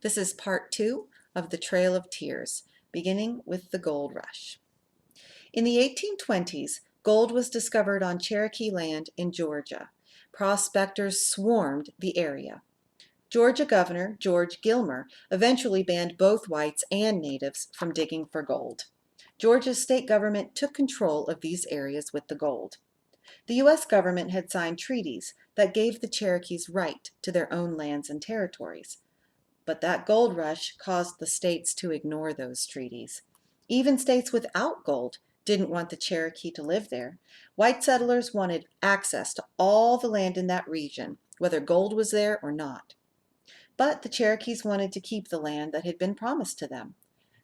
This is part 2 of the Trail of Tears, beginning with the gold rush. In the 1820s, gold was discovered on Cherokee land in Georgia. Prospectors swarmed the area. Georgia Governor George Gilmer eventually banned both whites and natives from digging for gold. Georgia's state government took control of these areas with the gold. The U.S. government had signed treaties that gave the Cherokees right to their own lands and territories. But that gold rush caused the states to ignore those treaties. Even states without gold didn't want the Cherokee to live there. White settlers wanted access to all the land in that region, whether gold was there or not. But the Cherokees wanted to keep the land that had been promised to them.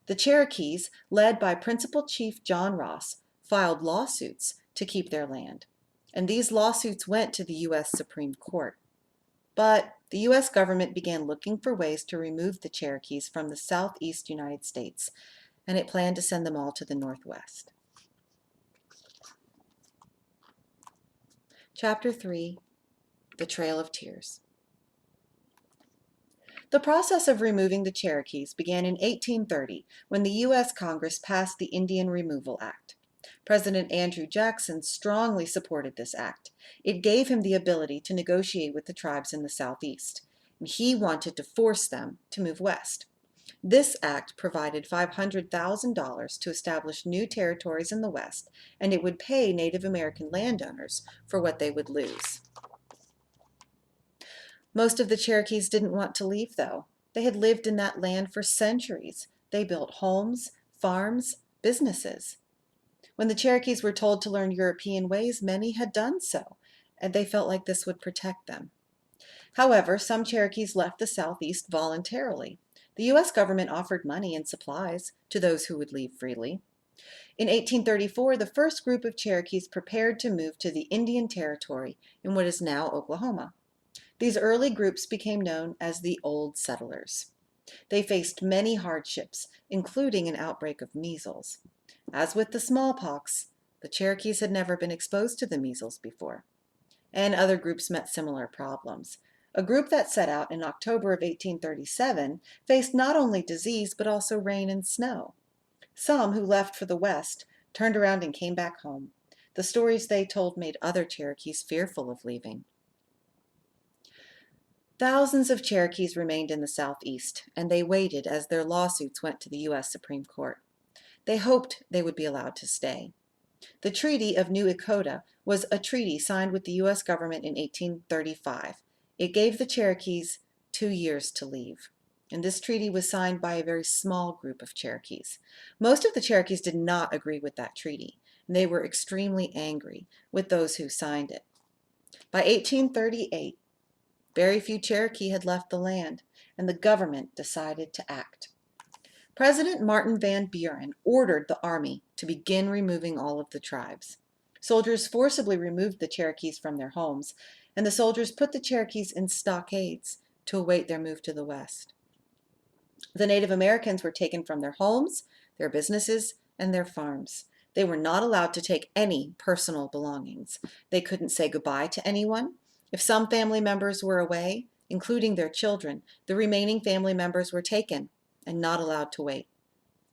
The Cherokees, led by Principal Chief John Ross, filed lawsuits to keep their land. And these lawsuits went to the U.S. Supreme Court. But the U.S. government began looking for ways to remove the Cherokees from the southeast United States, and it planned to send them all to the Northwest. Chapter 3, The Trail of Tears. The process of removing the Cherokees began in 1830 when the U.S. Congress passed the Indian Removal Act. President Andrew Jackson strongly supported this act. It gave him the ability to negotiate with the tribes in the Southeast, and he wanted to force them to move west. This act provided $500,000 to establish new territories in the West, and it would pay Native American landowners for what they would lose. Most of the Cherokees didn't want to leave, though. They had lived in that land for centuries. They built homes, farms, businesses. When the Cherokees were told to learn European ways, many had done so, and they felt like this would protect them. However, some Cherokees left the Southeast voluntarily. The U.S. government offered money and supplies to those who would leave freely. In 1834, the first group of Cherokees prepared to move to the Indian Territory in what is now Oklahoma. These early groups became known as the Old Settlers. They faced many hardships, including an outbreak of measles. As with the smallpox, the Cherokees had never been exposed to the measles before, and other groups met similar problems. A group that set out in October of 1837 faced not only disease but also rain and snow. Some who left for the West turned around and came back home. The stories they told made other Cherokees fearful of leaving. Thousands of Cherokees remained in the Southeast, and they waited as their lawsuits went to the U.S. Supreme Court. They hoped they would be allowed to stay. The Treaty of New Echota was a treaty signed with the U.S. government in 1835. It gave the Cherokees 2 years to leave, and this treaty was signed by a very small group of Cherokees. Most of the Cherokees did not agree with that treaty, and they were extremely angry with those who signed it. By 1838, very few Cherokee had left the land, and the government decided to act. President Martin Van Buren ordered the army to begin removing all of the tribes. Soldiers forcibly removed the Cherokees from their homes, and the soldiers put the Cherokees in stockades to await their move to the West. The Native Americans were taken from their homes, their businesses, and their farms. They were not allowed to take any personal belongings. They couldn't say goodbye to anyone. If some family members were away, including their children, the remaining family members were taken and not allowed to wait.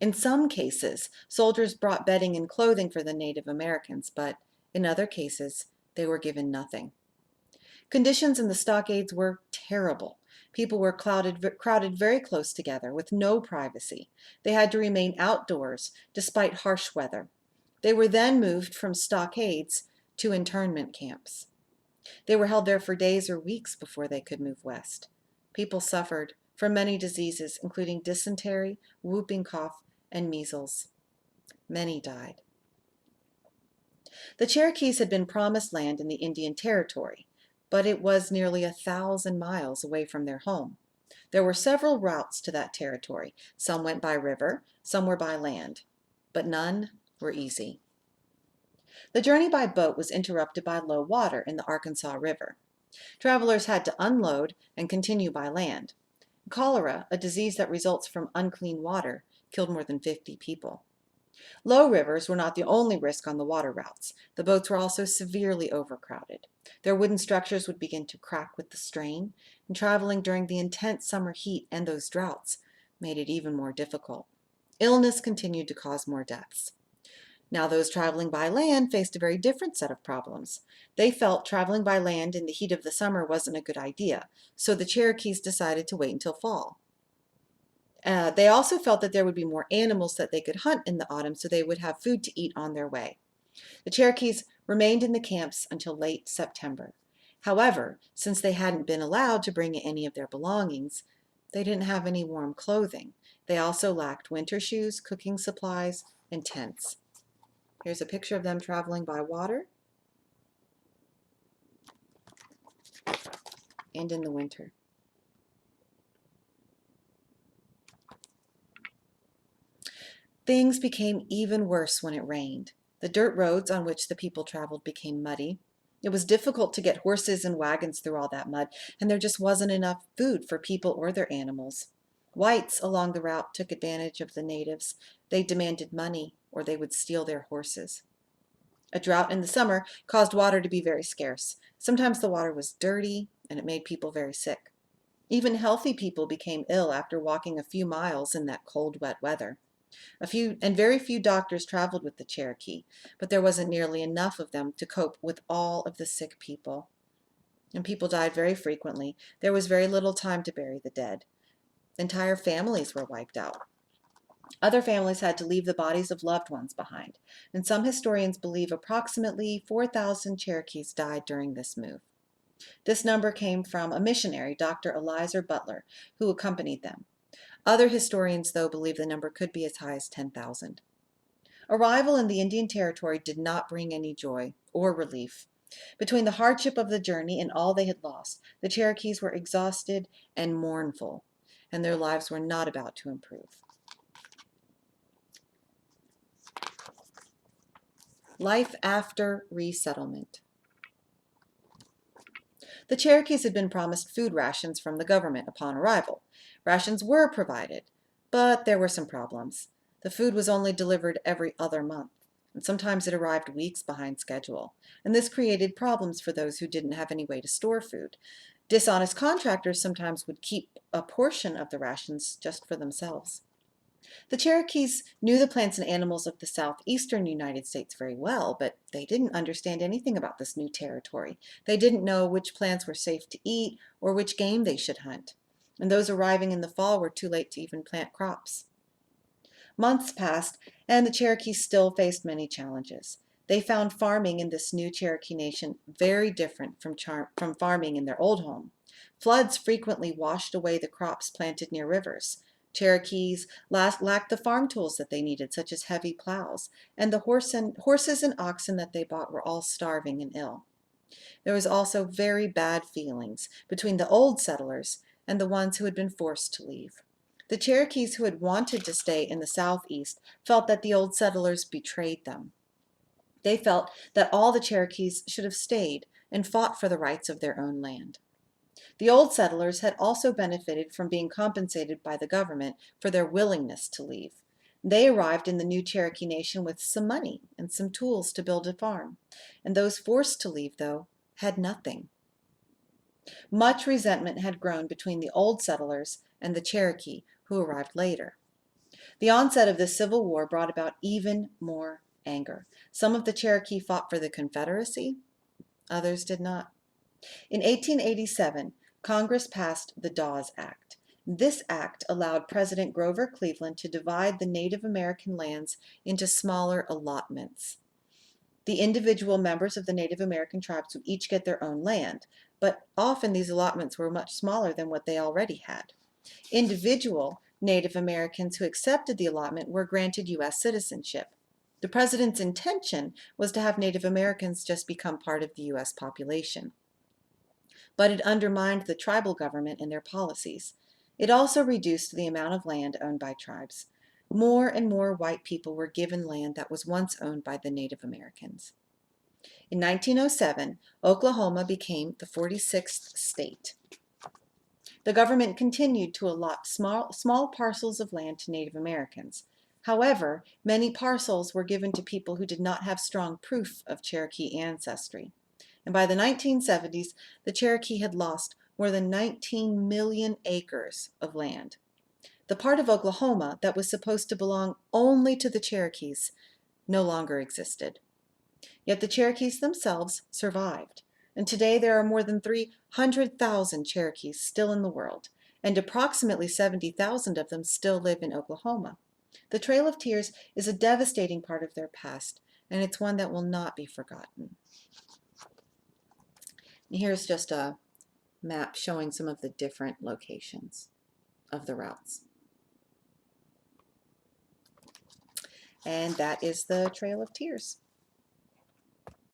In some cases, soldiers brought bedding and clothing for the Native Americans, but in other cases, they were given nothing. Conditions in the stockades were terrible. People were crowded very close together with no privacy. They had to remain outdoors despite harsh weather. They were then moved from stockades to internment camps. They were held there for days or weeks before they could move west. People suffered from many diseases, including dysentery, whooping cough, and measles. Many died. The Cherokees had been promised land in the Indian Territory, but it was nearly 1,000 miles away from their home. There were several routes to that territory. Some went by river, some were by land, but none were easy. The journey by boat was interrupted by low water in the Arkansas River. Travelers had to unload and continue by land. Cholera, a disease that results from unclean water, killed more than 50 people. Low rivers were not the only risk on the water routes. The boats were also severely overcrowded. Their wooden structures would begin to crack with the strain, and traveling during the intense summer heat and those droughts made it even more difficult. Illness continued to cause more deaths. Now, those traveling by land faced a very different set of problems. They felt traveling by land in the heat of the summer wasn't a good idea, so the Cherokees decided to wait until fall. They also felt that there would be more animals that they could hunt in the autumn, so they would have food to eat on their way. The Cherokees remained in the camps until late September. However, since they hadn't been allowed to bring any of their belongings, they didn't have any warm clothing. They also lacked winter shoes, cooking supplies, and tents. Here's a picture of them traveling by water and in the winter. Things became even worse when it rained. The dirt roads on which the people traveled became muddy. It was difficult to get horses and wagons through all that mud, and there just wasn't enough food for people or their animals. Whites along the route took advantage of the natives. They demanded money, or they would steal their horses. A drought in the summer caused water to be very scarce. Sometimes the water was dirty, and it made people very sick. Even healthy people became ill after walking a few miles in that cold, wet weather. Very few doctors traveled with the Cherokee, but there wasn't nearly enough of them to cope with all of the sick people. And people died very frequently. There was very little time to bury the dead. Entire families were wiped out. Other families had to leave the bodies of loved ones behind, and some historians believe approximately 4,000 Cherokees died during this move. This number came from a missionary, Dr. Eliezer Butler, who accompanied them. Other historians, though, believe the number could be as high as 10,000. Arrival in the Indian Territory did not bring any joy or relief. Between the hardship of the journey and all they had lost, the Cherokees were exhausted and mournful, and their lives were not about to improve. Life after resettlement. The Cherokees had been promised food rations from the government upon arrival. Rations were provided, but there were some problems. The food was only delivered every other month, and sometimes it arrived weeks behind schedule, and this created problems for those who didn't have any way to store food. Dishonest contractors sometimes would keep a portion of the rations just for themselves. The Cherokees knew the plants and animals of the southeastern United States very well, but they didn't understand anything about this new territory. They didn't know which plants were safe to eat or which game they should hunt, and those arriving in the fall were too late to even plant crops. Months passed, and the Cherokees still faced many challenges. They found farming in this new Cherokee nation very different from farming in their old home. Floods frequently washed away the crops planted near rivers. Cherokees lacked the farm tools that they needed, such as heavy plows, and the horses and oxen that they bought were all starving and ill. There was also very bad feelings between the old settlers and the ones who had been forced to leave. The Cherokees who had wanted to stay in the southeast felt that the old settlers betrayed them. They felt that all the Cherokees should have stayed and fought for the rights of their own land. The old settlers had also benefited from being compensated by the government for their willingness to leave. They arrived in the new Cherokee Nation with some money and some tools to build a farm, and those forced to leave, though, had nothing. Much resentment had grown between the old settlers and the Cherokee who arrived later. The onset of the Civil War brought about even more anger. Some of the Cherokee fought for the Confederacy, others did not. In 1887, Congress passed the Dawes Act. This act allowed President Grover Cleveland to divide the Native American lands into smaller allotments. The individual members of the Native American tribes would each get their own land, but often these allotments were much smaller than what they already had. Individual Native Americans who accepted the allotment were granted U.S. citizenship. The president's intention was to have Native Americans just become part of the U.S. population. But it undermined the tribal government and their policies. It also reduced the amount of land owned by tribes. More and more white people were given land that was once owned by the Native Americans. In 1907, Oklahoma became the 46th state. The government continued to allot small parcels of land to Native Americans. However, many parcels were given to people who did not have strong proof of Cherokee ancestry. And by the 1970s, the Cherokee had lost more than 19 million acres of land. The part of Oklahoma that was supposed to belong only to the Cherokees no longer existed. Yet the Cherokees themselves survived, and today there are more than 300,000 Cherokees still in the world, and approximately 70,000 of them still live in Oklahoma. The Trail of Tears is a devastating part of their past, and it's one that will not be forgotten. And here's just a map showing some of the different locations of the routes. And that is the Trail of Tears.